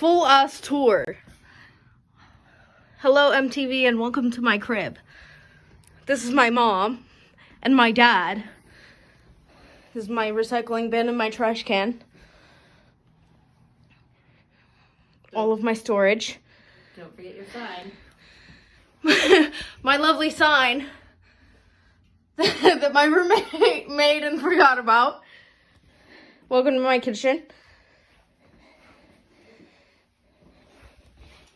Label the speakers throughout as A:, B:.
A: Full ass tour. Hello MTV and welcome to my crib. This is my mom and my dad. This is my recycling bin and my trash can. All of my storage.
B: Don't forget your sign.
A: My lovely sign that my roommate made and forgot about. Welcome to my kitchen.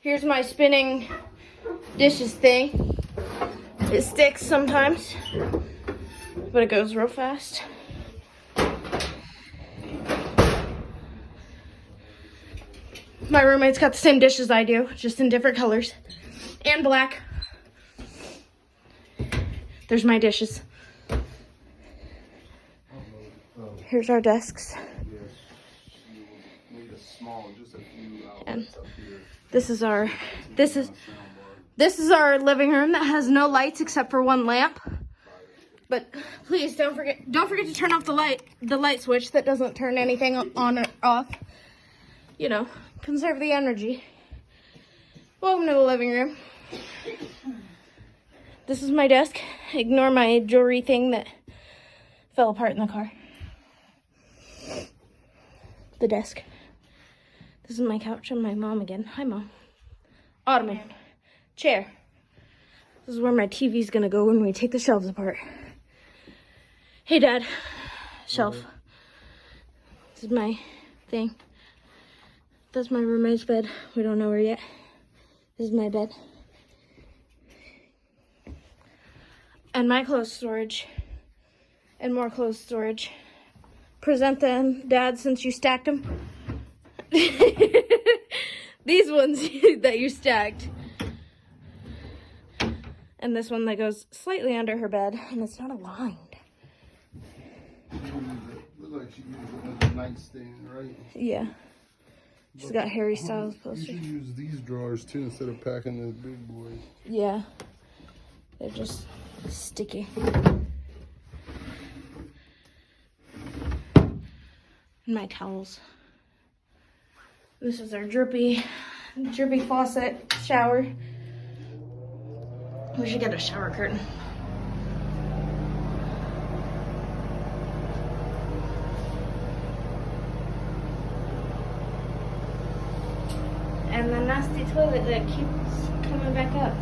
A: Here's my spinning dishes thing. It sticks sometimes, but it goes real fast. My roommate's got the same dish as I do, just in different colors and black. There's my dishes. Here's our desks. And this is our living room that has no lights except for one lamp. But please don't forget to turn off the light switch that doesn't turn anything on or off. You know, conserve the energy. Welcome to the living room. This is my desk. Ignore my jewelry thing that fell apart in the car. The desk. This is my couch and my mom again. Hi, Mom. Ottoman. Chair. This is where my TV's gonna go when we take the shelves apart. Hey, Dad. Shelf. This is my thing. That's my roommate's bed. We don't know her yet. This is my bed. And my clothes storage. And more clothes storage. Present them, Dad, since you stacked them. These ones that you stacked. And this one that goes slightly under her bed, and it's not aligned.
C: Looks like she used it as a nightstand, right?
A: Yeah. She's got Harry Styles
C: You
A: posters.
C: should use these drawers too instead of packing those big boys.
A: Yeah. They're just sticky. And my towels. This is our drippy faucet shower. We should get a shower curtain. And the nasty toilet that keeps coming back up.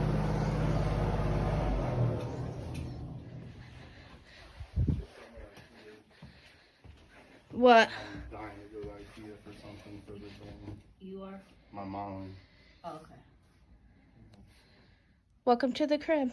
A: What?
C: I'm dying to go to IKEA for something for the thing.
B: You are?
C: My mom.
B: Oh, okay.
A: Welcome to the crib.